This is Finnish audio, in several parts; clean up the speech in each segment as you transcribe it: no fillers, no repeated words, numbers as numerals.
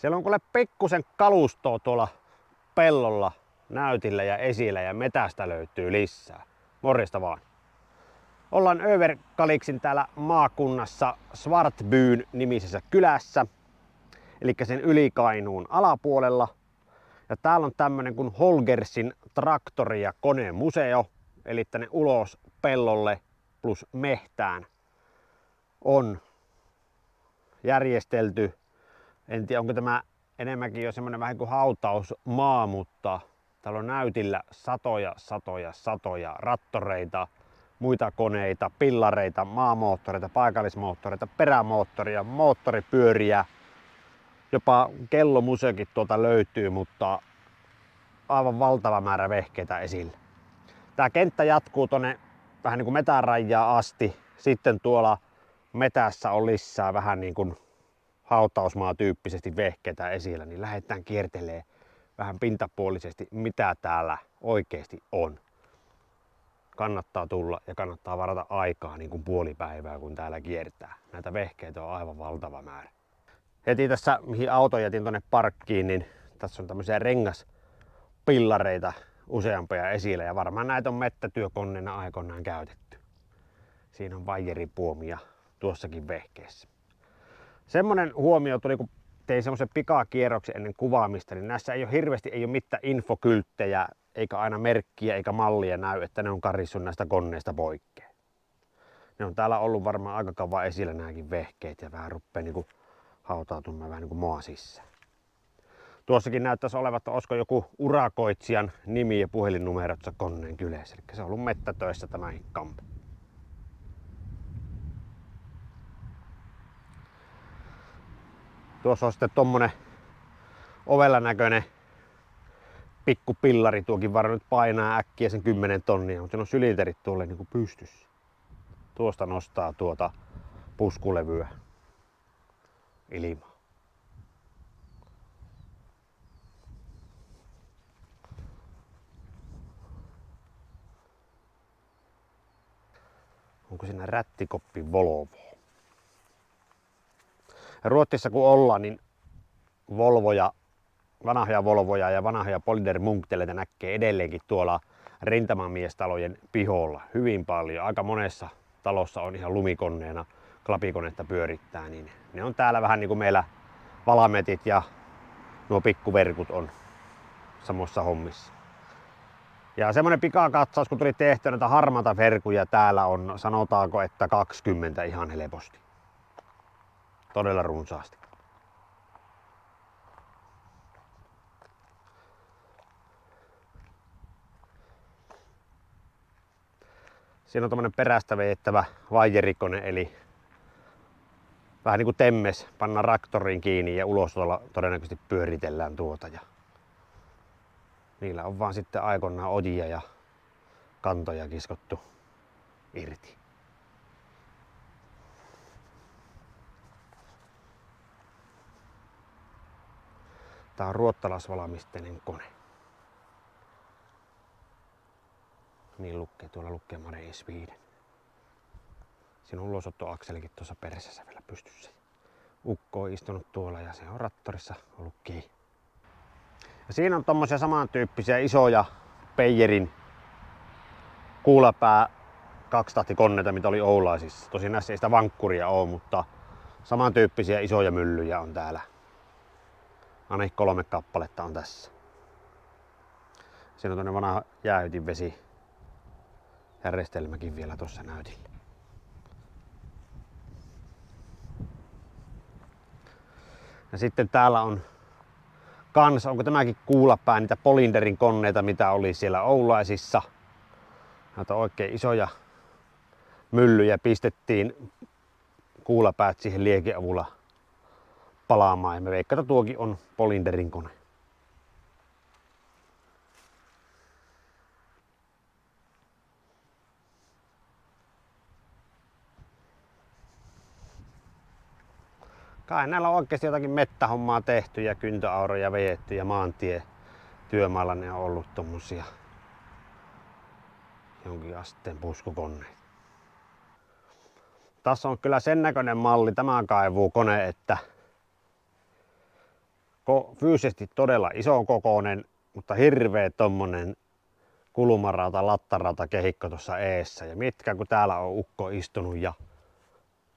Siellä on kuule pikkusen kalustoa tuolla pellolla, näytillä ja esillä ja metästä löytyy lisää. Morjesta vaan. Ollaan Överkaliksin täällä maakunnassa Svartbyn nimisessä kylässä, eli sen Yli-Kainuun alapuolella. Ja täällä on tämmönen kuin Holgersin traktori- ja konemuseo, eli tänne ulos pellolle plus mehtään on järjestelty. En tiedä, onko tämä enemmänkin jo semmoinen vähän kuin hautausmaa, mutta täällä on näytillä satoja rattoreita, muita koneita, pillareita, maamoottoreita, paikallismoottoreita, perämoottoria, moottoripyöriä. Jopa kellomuseokin tuolta löytyy, mutta aivan valtava määrä vehkeitä esillä. Tää kenttä jatkuu tonne vähän niin kuin metärajaa asti. Sitten tuolla metässä on lisää vähän niin kuin hautausmaa-tyyppisesti vehkeitä esillä, niin lähdetään kiertelee vähän pintapuolisesti, mitä täällä oikeasti on. Kannattaa tulla ja kannattaa varata aikaa niin kuin puoli päivää, kun täällä kiertää. Näitä vehkeitä on aivan valtava määrä. Heti tässä, mihin auto jätin tonne parkkiin, niin tässä on tämmöisiä rengaspillareita useampia esillä ja varmaan näitä on mettätyökoneena aikoinaan käytetty. Siinä on vaijeripuomia tuossakin vehkeessä. Semmonen huomio tuli, kun tein semmoisen pikakierroksen ennen kuvaamista, niin näissä ei ole hirveästi mitään infokylttejä, eikä aina merkkiä eikä mallia näy, että ne on karissu näistä koneista poikkeen. Ne on täällä ollut varmaan aika kauan esillä nämäkin vehkeet ja vähän ruppee niinku hautautumaan vähän niinku maa sisään. Tuossakin näyttäisi olevan, että olisiko joku urakoitsijan nimi ja puhelinnumerot koneen kylässä. Eli se on ollut mettätöissä tämäkin kampo. Tuossa on sitten tommonen ovella näköinen pikkupillari. Tuokin varmaan nyt painaa äkkiä sen 10 tonnia, mutta siinä on sylinterit tuolle niin kuin pystyssä. Tuosta nostaa tuota puskulevyä ilmaan. Onko siinä rättikoppi Volvo? Ja Ruotsissa kun ollaan, niin vanhoja Volvoja ja vanhoja Polider Munkteleita näkee edelleenkin tuolla rintamamiestalojen piholla hyvin paljon. Aika monessa talossa on ihan lumikoneena, klapikonetta pyörittää, niin ne on täällä vähän niin kuin meillä valametit ja nuo pikkuverkut on samoissa hommissa. Ja semmonen pikakatsaus, kun tuli tehtyä näitä harmaata verkuja, täällä on, sanotaanko, että 20 ihan helposti. Todella runsaasti. Siinä on tommonen perästä veettävä vaijerikone, eli vähän niin kuin temmes, pannaan traktoriin kiinni ja ulos todennäköisesti pyöritellään tuota. Ja niillä on vaan sitten aikoinaan ojia ja kantoja kiskottu irti. Tää on ruottalaisvalmisteinen kone. Niin lukee, tuolla lukee Made in Sweden. Siinä on ulosottoakselikin tuossa perässä vielä pystyssä. Ukko on istunut tuolla ja se on rattorissa ollut kiinni. Ja siinä on tommosia samantyyppisiä isoja Beijerin kuulapää kaksitahtikoneita, mitä oli Oulaisissa. Tosin näissä ei sitä vankkuria ole, mutta samantyyppisiä isoja myllyjä on täällä. Ainakin 3 kappaletta on tässä. Siinä on tuonne vanha jäähytinvesi järjestelmäkin vielä tuossa näytillä. Ja sitten täällä on kans, onko tämäkin kuulapää, niitä Polinderin koneita, mitä oli siellä Oulaisissa. Näitä oikein isoja myllyjä pistettiin kuulapäät siihen liekin avulla palaamaan. Ja me veikkaan, että tuokin on Polinderin kone. Kai näillä on oikeasti jotakin mettähommaa tehty ja kyntöauroja vejetty ja työmaalla ne on ollut tommosia jonkin asteen puskukoneita. Tässä on kyllä sen näköinen malli tämä kaivukone, että fyysisesti todella ison kokoinen, mutta hirveä tommonen kulmarauta, lattarauta kehikko tuossa eessä. Ja mitkä kun täällä on ukko istunut ja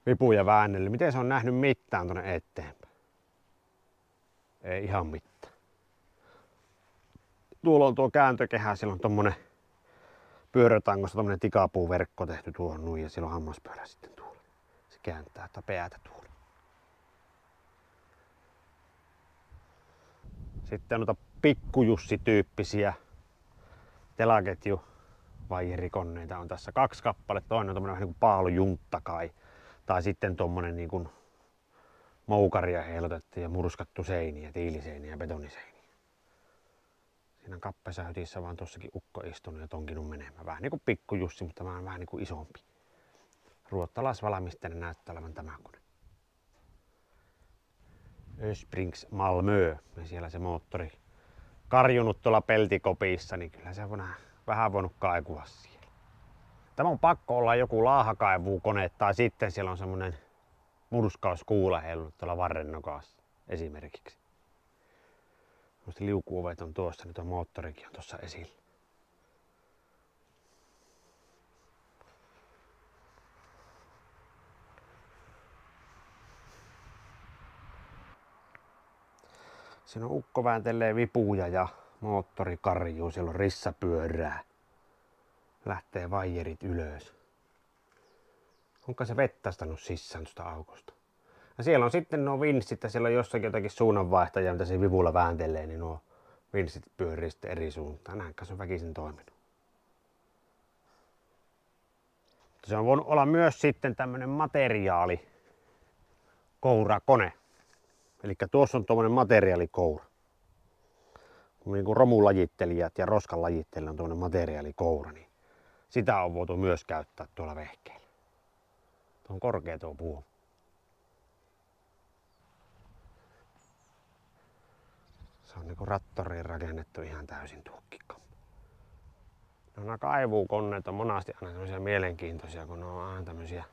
vipuja väännellyt, miten se on nähnyt mitään tonne eteenpäin? Ei ihan mitään. Tuolla on tuo kääntökehä, siellä on tommonen pyörötangosta tommonen tikapuuverkko tehty tuohon nuin ja siellä on hammaspyörä sitten tuolla. Se kääntää tätä päätä tuolla. Sitten noita pikkujussi-tyyppisiä telaketju vaijerikonneita on tässä 2 kappaletta. Toinen on tommonen vähän niin kuin paalujuntta kai. Tai sitten tommonen niin kuin moukaria heilotettu ja murskattu seiniä, tiiliseiniä ja betoniseiniä. Siinä on kappeessa hytissä vaan tossakin ukko istunut ja tonkinut menemään. Vähän niin kuin pikkujussi, mutta vähän niin kuin isompi. Ruottalaisvalmisteinen näyttää olevan tämä kone. Ösprings Malmö. Ja siellä se moottori karjunut tuolla peltikopissa, niin kyllä se on vähän voinut kaikua siellä. Tämä on pakko olla joku laahakaivukone tai sitten siellä on semmonen murskauskuula heilunut tuolla varren nokassa esimerkiksi. Liukuovet on tuossa, nyt on moottorikin on tuossa esillä. Siinä on ukko vääntelee vipuja ja moottori karjuu, siellä on rissapyörää. Lähtee vaijerit ylös. Onko se vettästänyt sisään tuosta aukosta? Ja siellä on sitten nuo vinssit ja siellä on jossakin jotakin suunnanvaihtajia, mitä se vivulla vääntelee, niin nuo vinssit pyörii sitten eri suuntaan. Näinkö se on väkisin toiminut. Se on voinut olla myös sitten tämmönen materiaali kourakone. Eli tuossa on tuommoinen materiaalikoura. Niin kuin romulajittelijat ja roskanlajittelijat on tuommoinen materiaalikoura, niin sitä on voitu myös käyttää tuolla vehkeellä. Tuo on korkea tuo puu. Se on niinku rattoriin rakennettu ihan täysin tukkikko. Nämä kaivuukoneet on monasti aina semmoisia mielenkiintoisia, kun ne on aina tämmöisiä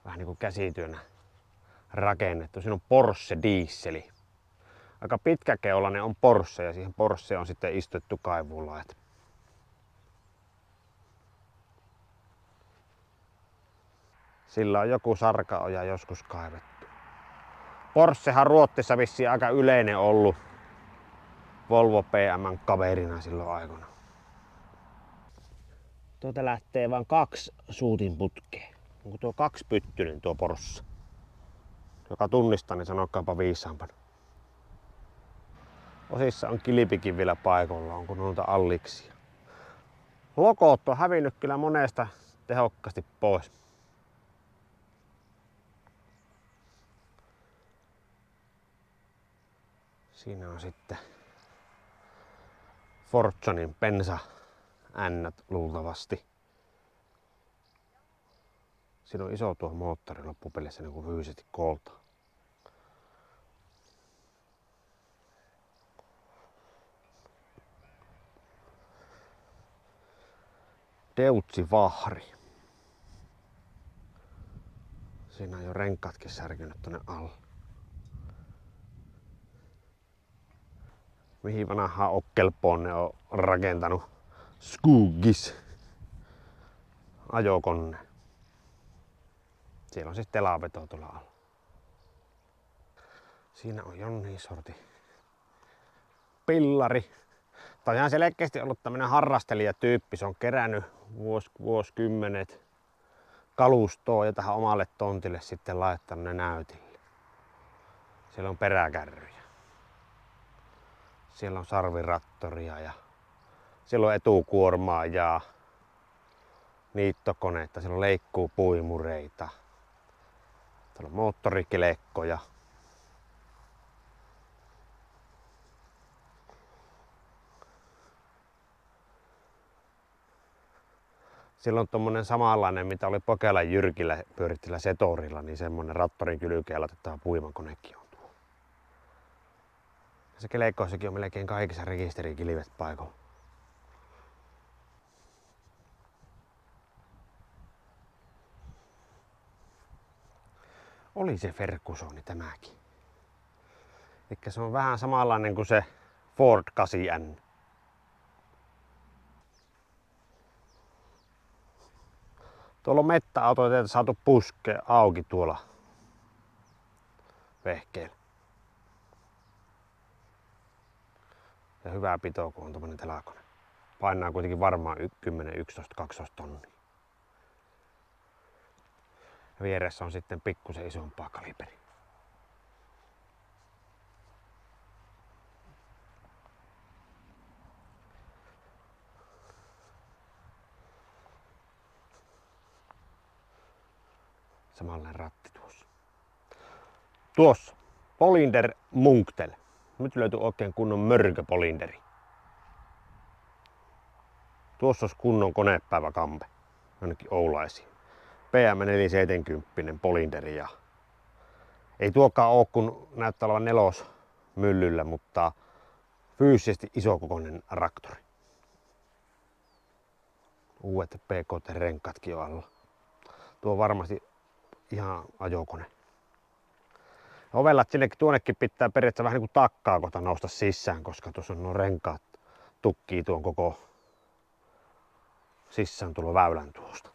vähän niinku käsityönä rakennettu. Siinä on Porsche dieseli. Aika pitkäkeulainen on Porsche ja siihen Porsche on sitten istuttu kaivuulaat. Sillä on joku sarkaoja joskus kaivettu. Porschehan Ruotsissa vissiin aika yleinen ollut Volvo PM:n kaverina silloin aikana. Tuota lähtee vain 2 suutin putkea. Onko tuo 2-pyttyinen tuo Porsche? Joka tunnistaa, niin sanokaapa viisaampana. Osissa on kilpikin vielä paikalla, onko noita alliksia. Logot on hävinnyt kyllä monesta tehokkaasti pois. Siinä on sitten Forzonin bensa-ännät luultavasti. Siinä on iso tuo moottori loppupelissä niin kuin fyysisesti koolta. Deutzi Vahri. Siinä on jo renkaatkin särkynyt tonne alle. Mihin vanhaan Okkelpoon ne on rakentanut Skugis ajokonne. Siellä on siis telaveto tuolla alla. Siinä on jonnin sorti pillari. Tämä on ihan selkeästi ollut tämmönen harrastelijatyyppi. Se on kerännyt vuosikymmenet kalustoa ja tähän omalle tontille sitten laittanut ne näytille. Siellä on peräkärryjä. Siellä on sarvirattoria ja siellä on etukuormaa ja niittokoneita. Siellä on leikkuupuimureita. Siellä on moottorikelekkoja. Siellä on tommonen samanlainen, mitä oli Pokelan Jyrkillä pyörittillä Setorilla, niin semmonen rattorin kylkeen laitettava puimakonekin on tuo. Ja se kelekkoissakin on melkein kaikissa rekisterikilvet paikalla. Oli se Fergusoni tämäkin. Eli se on vähän samanlainen kuin se Ford 8N. Tuolla on mettäautoja saatu puskea auki tuolla vehkeellä. Ja hyvää pitoa, kun on tommonen telakone. Painaa kuitenkin varmaan 10, 11, 12 tonnia. Ja vieressä on sitten pikkusen isompaa kaliberi. Samanlainen ratti tuossa. Tuossa Polinder Munktel. Nyt löytyy oikein kunnon mörköpolinderi. Tuossa olisi kunnon konepäiväkampe. Ainakin Oulaisiin. PM470 Polinderi. Ja ei tuokaan ole, kun näyttää olevan nelosmyllyllä, mutta fyysisesti isokokoinen traktori. Uudet PKT-renkaatkin on alla. Tuo on varmasti ihan ajokone. Ovellat tuonnekin pitää periaatteessa vähän niin kuin takkaa kohta nousta sisään, koska tuossa on nuo renkaat tukkii tuon koko sisään tulo väylän tuosta.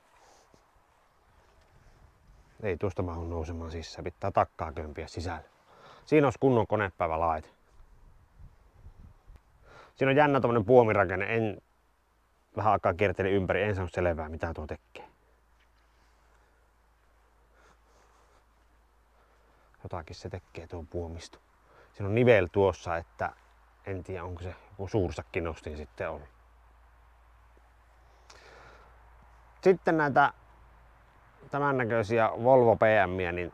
Ei tuosta mahdu nousemaan sisään, pitää takkaa kömpiä sisälle. Siinä olisi kunnon konepäivälaite. Siinä on jännä tommonen puomirakenne, en vähän aikaa kiertele ympäri, en saanut selvää mitä tuo tekee. Jotakin se tekee tuo puomisto. Siinä on nivel tuossa, että en tiedä onko se joku suursakki nostin sitten ollut. Sitten näitä tämän näköisiä Volvo PM:iä, niin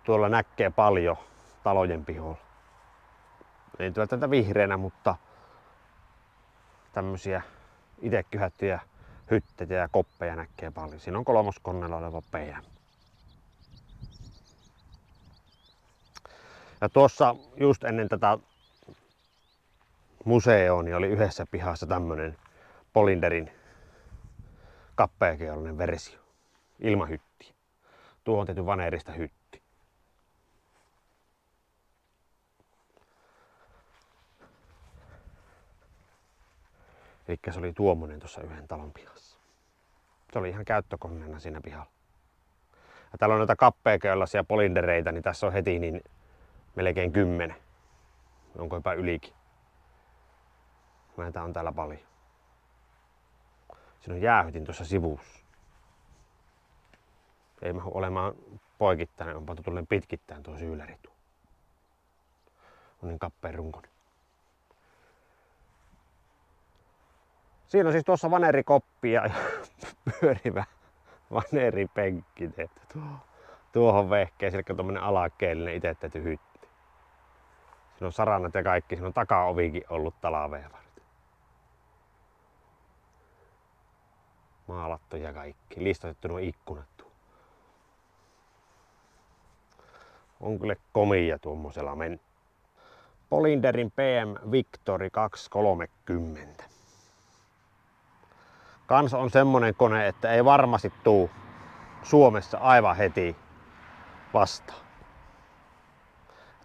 tuolla näkee paljon talojen pihoilla. Ei tätä vihreänä, mutta tämmöisiä itse kyhättyjä hytteitä ja koppeja näkee paljon. Siinä on kolmoskonnella oleva PM. Ja tuossa just ennen tätä museoa niin oli yhdessä pihassa tämmönen Polinderin kappeakeollinen versio ilman hyttiä. Tuohon on tehty vaneerista hytti. Eli se oli tuommoinen tuossa yhden talon pihassa. Se oli ihan käyttökoneena siinä pihalla. Ja täällä on noita kappeakeollaisia polindereita, niin tässä on heti niin melkein 10. Onko jopa ylikin. Näitä on täällä paljon. Siinä on jäähytin tuossa sivussa. Ei mahdu olemaan poikittainen, on pantu tulleen pitkittäin tuo syylläri tuo. On niin kappeen runkoinen. Siinä on siis tuossa vaneerikoppi ja pyörivä vaneeripenkki tehty tuohon vehkeeseen, eli tommonen alakeellinen itse tehty hytti. Siinä on saranat ja kaikki, siinä on takaovikin ollut talvea varten. Maalattu ja kaikki, listotettu nuo ikkunat tuo. On kyllä komia tuommoisella mennyt. Polinderin PM Victory 230. Kans on semmonen kone, että ei varmasti tuu Suomessa aivan heti vastaan.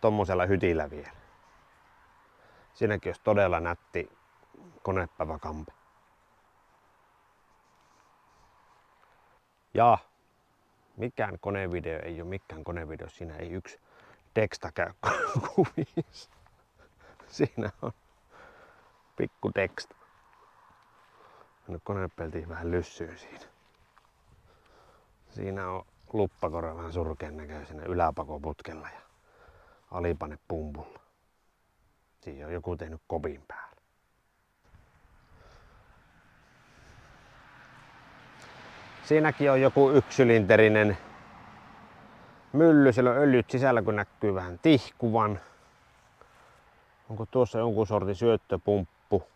Tommosella hytillä vielä. Siinäkin olisi todella nätti konepäiväkampe. Ja mikään konevideo ei ole mikään konevideo, siinä ei yksi Dexta käy kuvissa. Siinä on pikku Dexta. Nyt konepeltiin vähän lyssyyn siinä. Siinä on luppakora vähän surkean näköisenä yläpakoputkella ja alipane pumpulla. Siinä on joku tehnyt kopin päällä. Siinäkin on joku yksisylinterinen mylly. Siellä on öljyt sisällä, kun näkyy vähän tihkuvan. Onko tuossa jonkun sortin syöttöpumppu?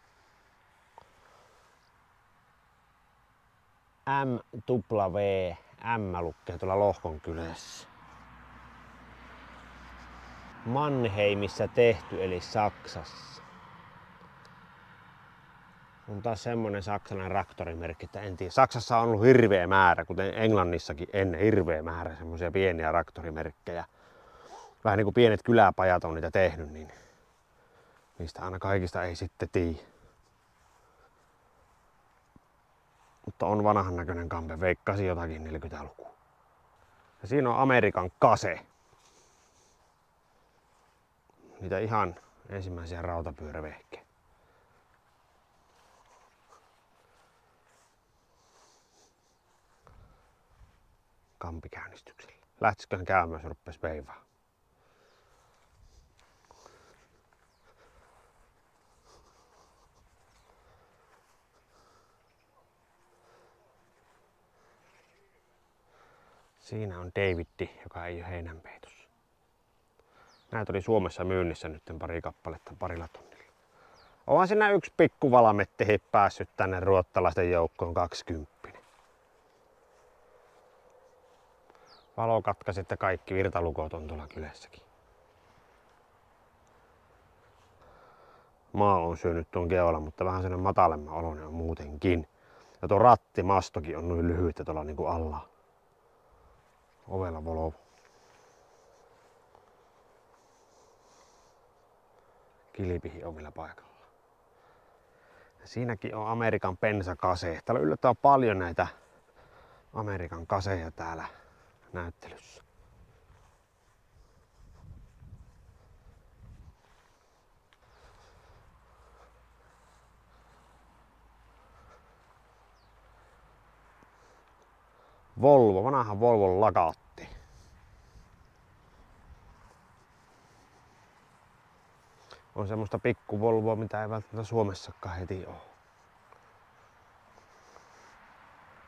MW, M lukee tuolla lohkon kylässä. Mannheimissa tehty, eli Saksassa. On taas semmonen saksalainen traktorimerkki, että en tiedä. Saksassa on ollut hirveä määrä, kuten Englannissakin ennen hirveä määrä semmoisia pieniä traktorimerkkejä. vähän niin kuin pienet kyläpajat on niitä tehnyt, niin niistä aina kaikista ei sitten tiedä. Mutta on vanhan näköinen kampe, veikkasi jotakin 40-lukua. Ja siinä on Amerikan kase. Niitä ihan ensimmäisiä rautapyörävehkeitä. Kampikäynnistyksellä. Lähtisiköhän käymään, jos rupesi veivaa. Siinä on David, joka ei ole heinänpeitossa. Näitä oli Suomessa myynnissä nyt pari kappaletta parilla tonnilla. Onhan siinä yksi pikku valametti päässyt tänne ruottalaisten joukkoon 20. Valokatkaset ja kaikki virtalukot on tuolla kylässäkin. Maa on syönyt tuon keolla, mutta vähän sellainen matalemman oloinen on muutenkin. Ja tuo rattimastokin on noin lyhyitä tuolla niinku alla. Ovella Volvo. Kilipihi on vielä paikalla. Ja siinäkin on Amerikan pensakase. Täällä on yllättävän paljon näitä Amerikan kaseja täällä näyttelyssä. Volvo, vanha Volvon lakaatti. On semmoista pikku Volvoa, mitä ei välttämättä Suomessakaan heti ole.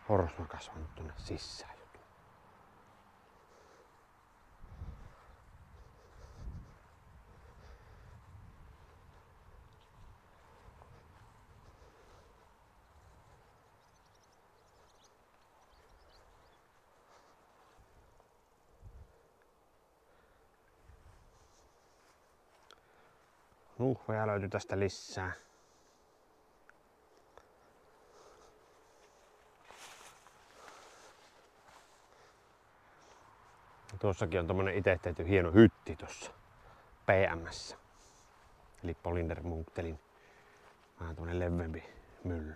Horsma kasvanut tuonne sisään. Nuhveja löytyy tästä lisää. Tuossakin on tommonen itse tehty hieno hytti tuossa PM:ssä. Eli Polinder Munktelin vähän tuonne leveämpi mylly.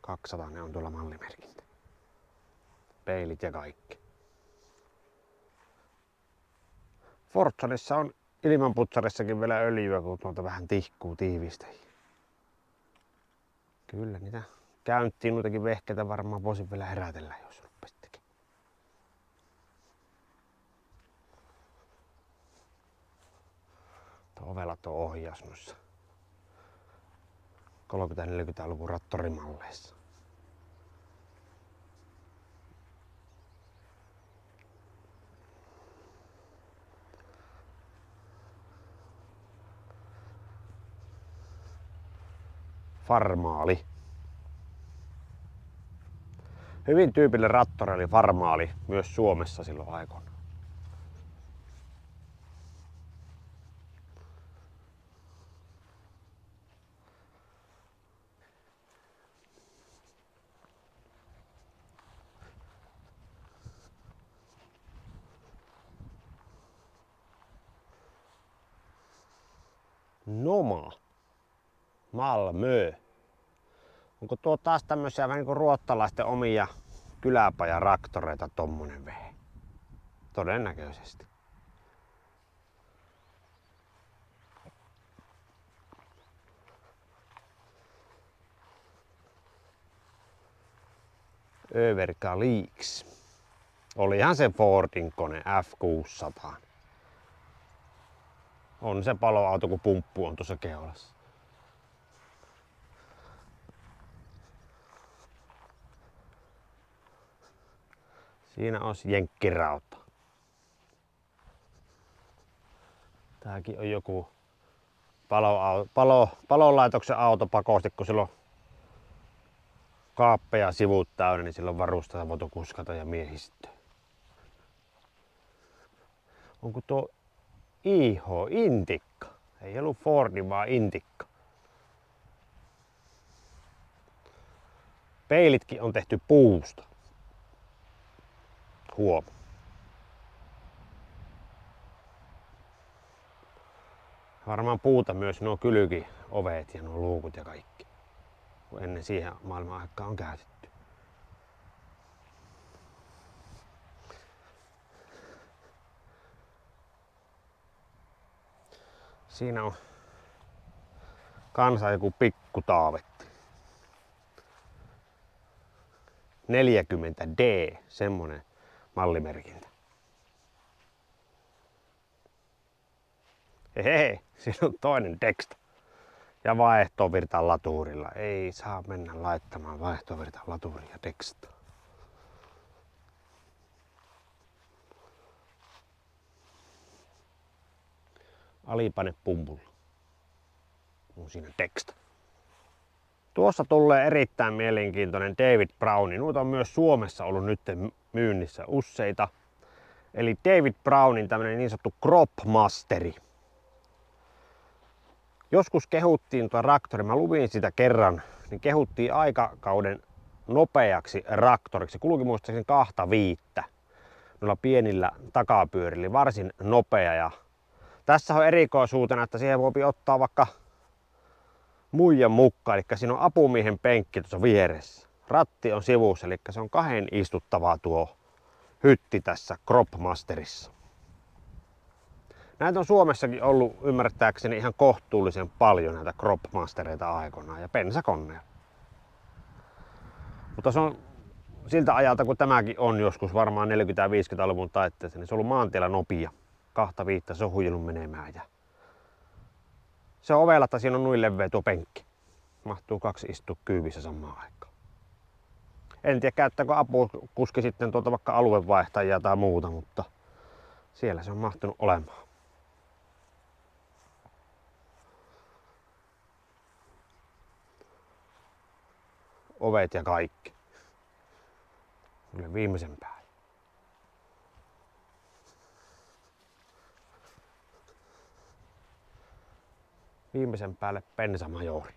200 ne on tuolla mallimerkintä. Peilit ja kaikki. Fortsanissa on ilmanputsarissakin vielä öljyä, kun tuolta vähän tihkuu tiivistä. Kyllä niitä käyntiin noitakin vehkeitä varmaan voisin vielä herätellä, jos rupeisi tekemään. Tuo ovelat on ohjaus noissa 30-40-luvun rattorimalleissa. Farmaali. Hyvin tyypillinen rattori oli farmaali myös Suomessa silloin aikoina. Noma. Malmö. Onko tuo taas tämmöisiä vähän niin kuin ruottalaisten omia kyläpajaraktoreita tommonen vehe? Todennäköisesti. Överkalix. Olihan se Fordin kone F600. On se paloauto, kun pumppu on tuossa keulassa. Siinä on jenkkirauta. Tääkin on joku palolaitoksen auto pakosti, kun sillä on kaappeja sivut täynnä, niin silloin varusteita voitu kuskata ja miehistöä. Onko tuo IH Intikka? Ei ollut Fordi, vaan Intikka. Peilitkin on tehty puusta. Huom. Varmaan puuta myös nuo kylkiovet ja nuo luukut ja kaikki. Kun ennen siihen maailman aikaan on käytetty. Siinä on kanssa joku pikku taavetti. 40D, semmonen mallimerkintä. Hehe, siinä on toinen teksta. Ja vaihtovirta laturilla. Ei saa mennä laittamaan vaihtovirta laturia tekstaa. Alipane pumpulla. On siinä teksta. Tuossa tulee erittäin mielenkiintoinen David Browni. Noita on myös Suomessa ollut nyt myynnissä useita. Eli David Brownin tämmönen niin sanottu Crop Masteri. Joskus kehuttiin tuo traktori, mä luin sitä kerran, niin kehuttiin aikakauden nopeaksi traktoriksi. Se kulki muistaakseni 2.5 noilla pienillä takapyörillä, varsin nopea. Ja tässä on erikoisuutena, että siihen voi ottaa vaikka muijan mukaan, eli siinä on apumiehen penkki tuossa vieressä. Ratti on sivussa, eli se on 2 istuttavaa tuo hytti tässä Crop Masterissa. Näitä on Suomessakin ollut ymmärtääkseni ihan kohtuullisen paljon näitä Crop Mastereita aikoinaan ja pensakonneja. Mutta se on siltä ajalta kun tämäkin on joskus varmaan 40-50-luvun taitteessa, niin se on ollut maantiellä nopea. 2.5 se on huijellut menemään. Ja se on ovella, että siinä on noin leveä tuo penkki. Mahtuu 2 istua kyyvissä samaan aikaan. En tiedä käyttääkö apukuski sitten tuolta vaikka aluevaihtajia tai muuta, mutta siellä se on mahtunut olemaan. Ovet ja kaikki. Kyllä viimeisen päälle. Viimeisen päälle bensamajori.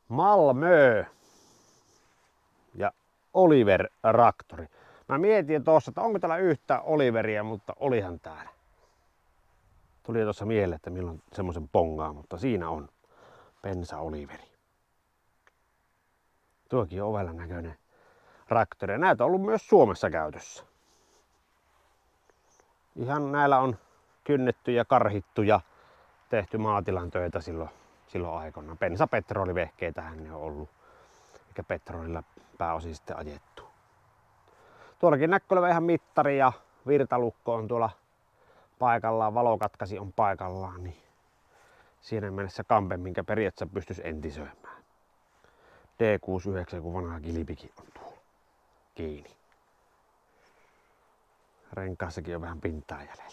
Malmö ja Oliver traktori. Mä mietin tuossa, että onko täällä yhtään Oliveria, mutta olihan täällä. Tuli tuossa mieleen, että milloin semmoisen pongaa, mutta siinä on Pensa Oliveri. Tuokin on ovella näköinen traktori. Ja näitä on ollut myös Suomessa käytössä. Ihan näillä on kynnetty ja karhittu ja tehty maatilan töitä silloin aikoinaan. Bensa-petrolivehkeitähän ne on ollut. Eikä petrolilla pääosin sitten ajettu. Tuollakin näköillä ihan mittari ja virtalukko on tuolla paikallaan, valokatkasi on paikallaan, niin siinä mielessä kampe, minkä periaatteessa pystyisi entisöimään. D69, kun vanha kilpikin on tuolla kiinni. Renkaassakin on vähän pintaa jäljellä.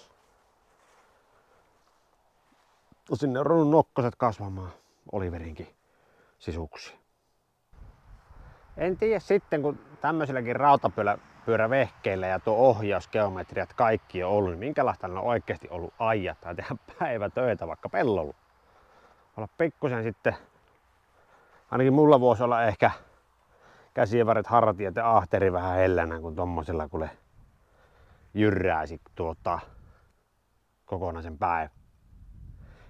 Sinne on ruvennut nokkoset kasvamaan Oliverinkin sisuksiin. En tiedä sitten, kun tämmöisilläkin rautapyörävehkeillä ja tuo ohjausgeometriat kaikki on ollut, niin minkälaista on oikeasti ollut ajaa tai tehdä päivätöitä vaikka pellolla. Olla pikkusen sitten, ainakin mulla voisi olla ehkä käsienvarret, hartiat ja ahteri vähän hellänä, kun tommosella kuule jyrräisi kokonaisen päivän.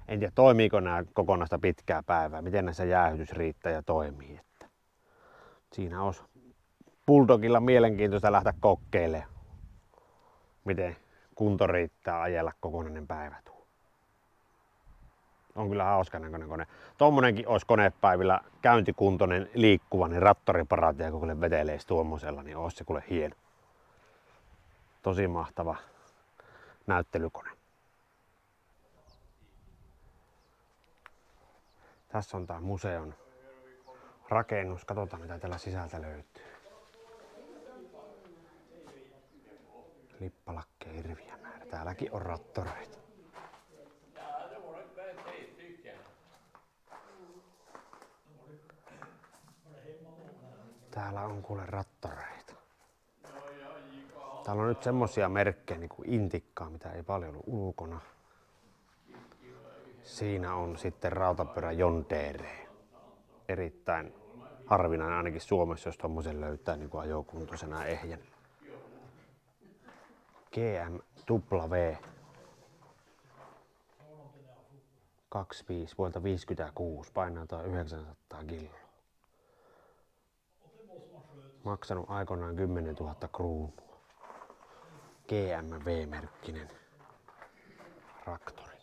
En tiedä toimiiko nämä kokonaista pitkää päivää, miten näissä jäähytys riittää ja toimii. Että siinä olisi Bulldogilla mielenkiintoista lähteä kokeilemaan, miten kunto riittää ajella kokonainen päivä tuo. On kyllä hauska näköinen kone. Tommonenkin olisi konepäivillä käyntikuntoinen liikkuva, niin rattoriparatia kun kuule veteleisi tuommoisella, niin olisi se kuule hieno. Tosi mahtava näyttelykone. Tässä on tää museon rakennus. Katsotaan mitä täällä sisältä löytyy. Lippalakke Irviämäärä. Täälläkin on rattoreita. Täällä on kuule rattoreita. Täällä on nyt semmosia merkkejä niin kuin Intikkaa, mitä ei paljon ollut ulkona. Siinä on sitten rautapyörä John Deere. Erittäin harvinainen ainakin Suomessa, jos tommosen löytää niin kuin ajokuntoisena ehjän. GMW 25 vuodelta 56, painaa 900 kiloa. Maksanut aikoinaan 10 000 kruunua. GMW-merkkinen traktori.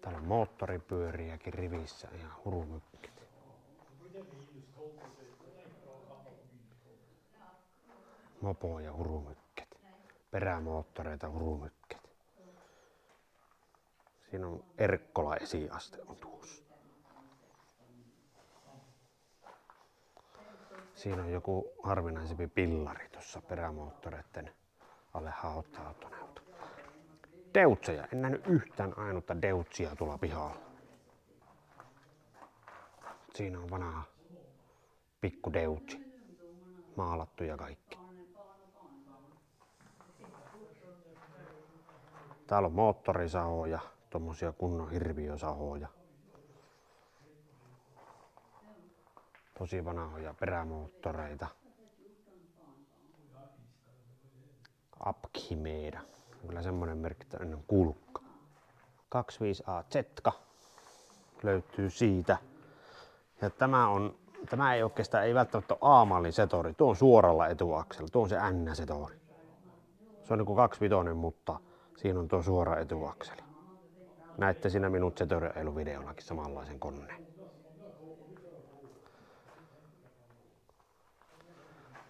Täällä on moottoripyöriäkin rivissä, ihan hurumykket. Mopoja hurumykket. Perämoottoreita hurumykket. Siinä on Erkkola esiaste on tuossa. Siinä on joku harvinaisempi pillari tuossa perämoottoreiden alle hautautoneuto. Deutseja. En nähnyt yhtään ainutta Deutsia tuolla pihalla. Siinä on vanha pikku Deutsi. Maalattu ja kaikki. Täällä on moottorisahoja, tommosia kunnon hirviösahoja. Tosi vanhoja perämoottoreita. Apkimeda. Kyllä semmonen merkki ennen kulkka. 25A Zetka löytyy siitä. Ja tämä ei oikeastaan ei välttämättä ole A-mallin setori. Tuo on suoralla etuaksella. Tuo on se N-setori. Se on niinku 25, mutta siinä on tuo suora etuakseli. Näette siinä minut setoriailuvideollakin samanlaisen koneen.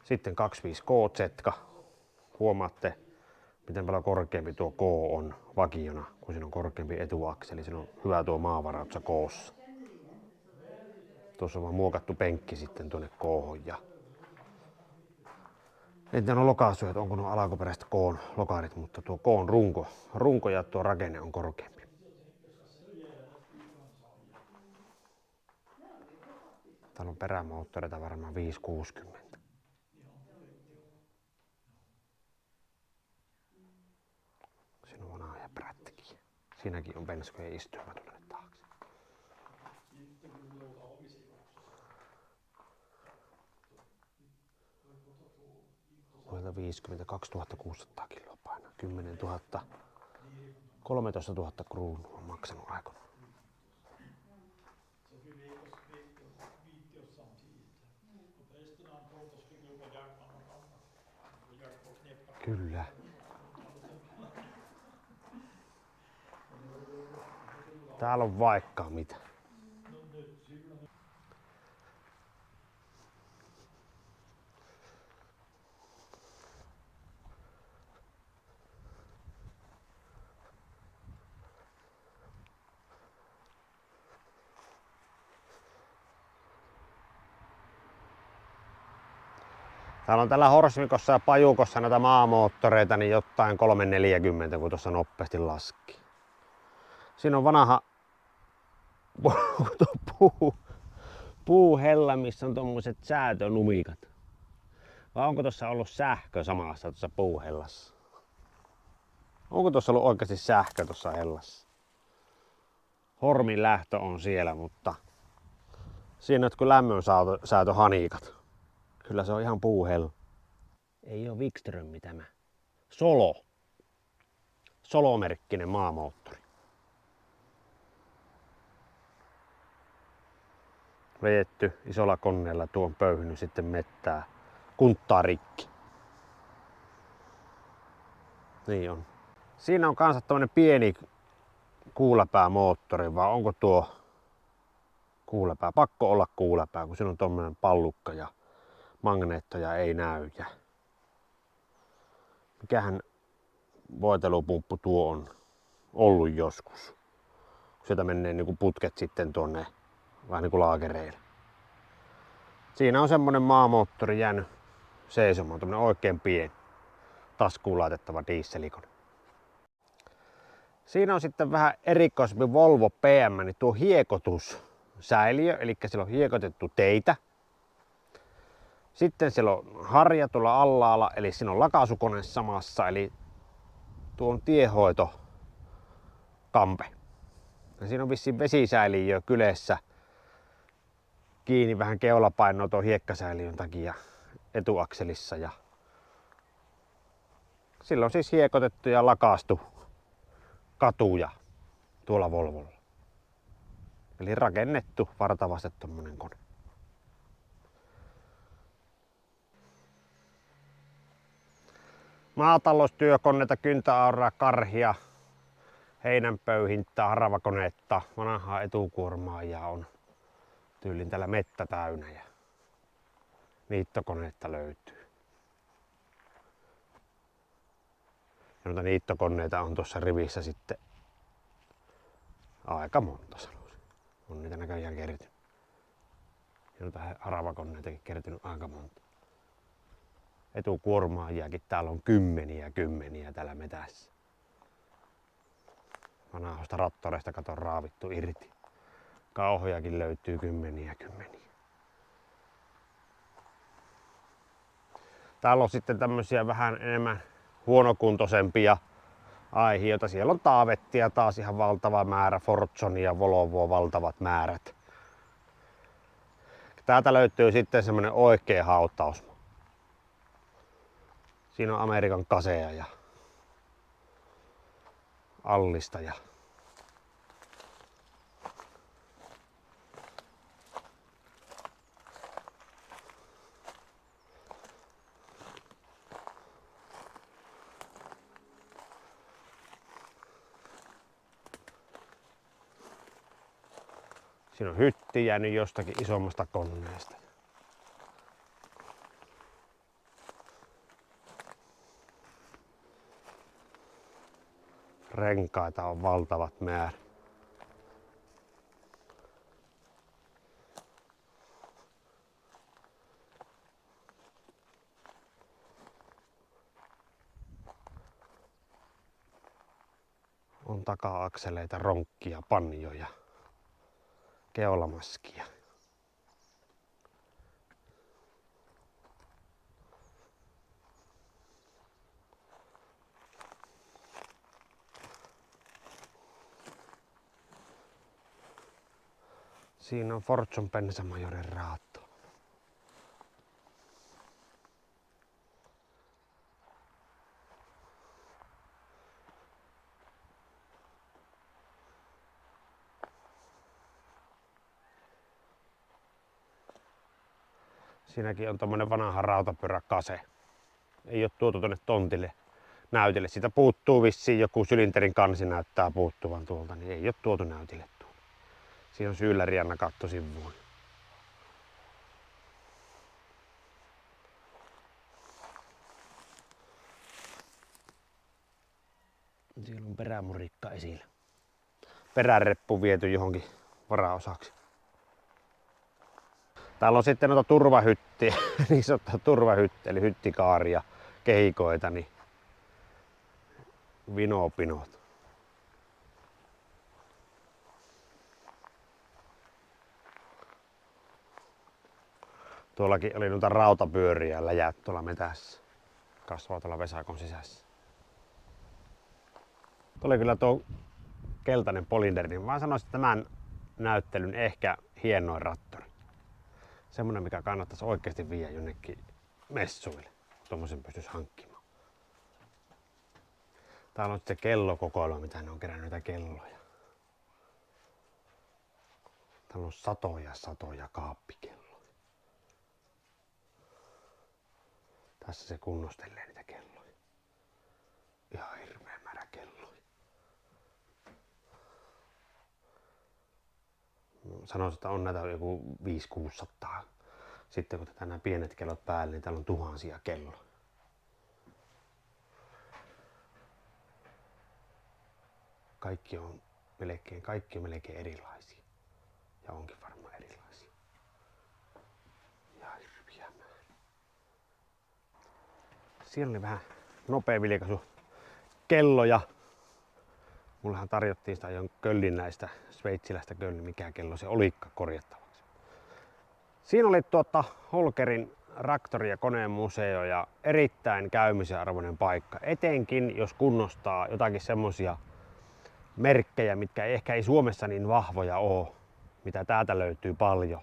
Sitten 25K Zetka. Huomaatte, miten paljon korkeampi tuo K on vakiona, kun siinä on korkeampi etuakseli. Siinä on hyvä tuo maavaraus K:ssa. Tuossa on vaan muokattu penkki sitten tuonne K:hon. En tiedä lokaisuja, että onko nuo alkuperäiset K:n lokarit, mutta tuo K:n runko ja tuo rakenne on korkeampi. Täällä on perämoottoreita varmaan 560. Siinä on vanhoja prätkiä. Siinäkin on penskojen istuma tuonne taakse. Vuodelta 50 2600 kiloa painaa. 10 000, 13 000 kruunua on maksanut aikoinaan. Kyllä. Täällä on vaikka mitä. Täällä on tällä Horsmikossa ja Pajukossa näitä maamoottoreita, niin jotain 340, kun tuossa nopeasti laski. Siinä on vanha puuhella, missä on tommoset säätönumikat. Vai onko tuossa ollut sähkö samassa tuossa puuhellassa? Onko tuossa ollut oikeasti sähkö tuossa hellassa? Hormin lähtö on siellä, mutta siinä on jotkut lämmönsäätöhanikat. Kyllä se on ihan puuhella. Ei oo Wikström tämä. Solo-merkkinen maamoottori. Vejetty isolla koneella, tuon pöyhynyt sitten mettää kunttaa rikki. Niin on. Siinä on kanssa tämmönen pieni kuuläpäämoottori, vai onko tuo kuuläpää? Pakko olla kuuläpää, kun siinä on tommonen pallukka ja magneettoja ei näy. Mikähän voitelupumppu tuo on ollut joskus. Sieltä menee niinku putket sitten tuonne vähän niinku laakereille. Siinä on semmonen maamoottori jäänyt seisomaan, tämmönen oikein pieni taskuun laitettava dieselikone. Siinä on sitten vähän erikoisempi Volvo PM, niin tuo hiekotussäiliö, eli siellä on hiekotettu teitä. Sitten siellä on harja tuolla allaalla, eli siinä on lakaisukone samassa, eli Tuo on tiehoitokampe. Ja siinä on vissiin vesisäiliö kyljessä kiinni vähän keulapainoa tuon hiekkasäiliön takia etuakselissa. Ja sillä on siis hiekotettu ja lakaistu katuja tuolla Volvolla. Eli rakennettu vartavasten tommonen kone. Maataloustyökoneita, kyntäauraa, karhia, heinänpöyhintää, haravakoneetta, vanhaa etukuormaa ja on tyylin täällä mettä täynnä ja niittokoneetta löytyy. Ja noita niittokoneita on tuossa rivissä sitten aika monta, sanoisin. On niitä näköjään kertynyt. Ja noita haravakoneitakin kertynyt aika monta. Etukuormaajiakin täällä on kymmeniä täällä metässä. Vanhoista rattoreista katon raavittu irti. Kauhojakin löytyy kymmeniä. Täällä on sitten tämmösiä vähän enemmän huonokuntoisempia aihiota. Siellä on Taavettia taas ihan valtava määrä, Forzonia, Volvoa valtavat määrät. Täältä löytyy sitten semmonen oikea hautausma. Siinä on Amerikan kaseja ja allista ja siinä on hytti jäänyt jostakin isommasta koneesta. Renkaita on valtavat määrät. On taka-akseleita, ronkkia, panjoja, keulamaskia. Siinä on Forzon Pensamajoren raatto. Siinäkin on tommonen vanha rautapyöräkase. Ei oo tuotu tonne tontille näytille. Siitä puuttuu vissiin joku sylinterin kansi näyttää puuttuvan tuolta, niin ei oo tuotu näytille tuolle. Siinä on syylläriä nakattu sivuun. Siellä on perämurikka esillä. Peräreppu viety johonkin varaosaksi. Täällä on sitten noita turvahyttiä, niin sanottuja turvahyttiä, eli hyttikaaria, kehikoita, niin vinopinot. Tuollakin oli noita rautapyöriä läjät tuolla metässä. Kasvaa tuolla vesakon sisässä. Tuo oli kyllä tuo keltainen Polynder, niin mä sanoisin tämän näyttelyn ehkä hienoin rattori. Semmonen, mikä kannattaisi oikeasti viedä jonnekin messuille. Tuommoisen pystyisi hankkimaan. Täällä on sitten kellokokoelma, mitä ne on kerännyt näitä kelloja. Täällä on satoja kaappikelloja. Tässä se kunnostelee niitä kelloja. Ihan hirveä määrä kelloja. Sanoisin, että on näitä joku 500-600. Sitten kun otetaan nämä pienet kellot päälle, niin täällä on tuhansia kelloja. Kaikki on melkein erilaisia. Ja onkin varmaan erilaisia. Ja hirviä määrä. Siellä oli vähän nopea vilkaisu kelloja. Mullahan tarjottiin sitä jon köllinnäistä, sveitsiläistä köllin, mikä kello se olikka korjattavaksi. Siinä oli Holkerin traktori- ja konemuseo ja erittäin käymisen arvoinen paikka. Etenkin jos kunnostaa jotakin semmosia merkkejä, mitkä ehkä ei Suomessa niin vahvoja ole, mitä täältä löytyy paljon.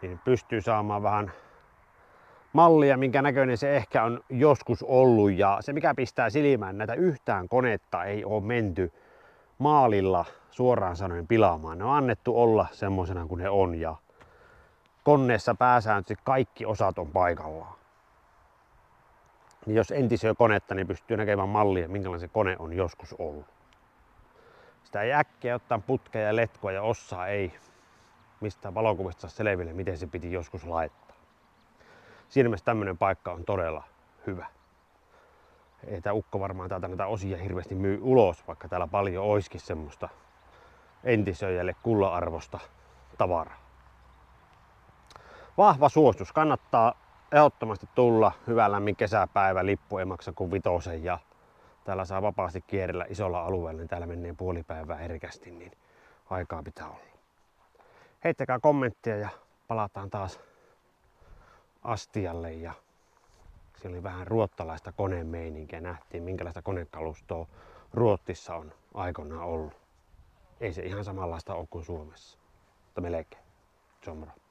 Niin pystyy saamaan vähän mallia, minkä näköinen se ehkä on joskus ollut. Ja se mikä pistää silmään, näitä yhtään konetta ei ole menty maalilla suoraan sanoen pilaamaan. Ne on annettu olla semmosena kuin ne on ja koneessa pääsääntöisesti kaikki osat on paikallaan. Niin jos entisöi konetta, niin pystyy näkemään mallia, minkälainen se kone on joskus ollut. Sitä ei äkkiä ottaa putkea ja letkoa ja ossaa ei mistään valokuvista saa selville, miten se piti joskus laittaa. Siinä mielessä tämmöinen paikka on todella hyvä. Ei tää ukko varmaan täältä näitä osia hirveästi myy ulos, vaikka täällä paljon oiskin semmoista entisöijälle kullanarvosta tavaraa. Vahva suositus. Kannattaa ehdottomasti tulla. Hyvä lämmin kesäpäivä, lippu ei maksa kuin 5 ja täällä saa vapaasti kierrellä isolla alueella, niin täällä menee puoli päivää herkästi, niin aikaa pitää olla. Heittäkää kommenttia ja palataan taas astialle. Ja siellä oli vähän ruottalaista konemeininkiä. Nähtiin minkälaista konekalustoa Ruotsissa on aikoinaan ollut. Ei se ihan samanlaista ole kuin Suomessa, mutta melkein. Se on moro.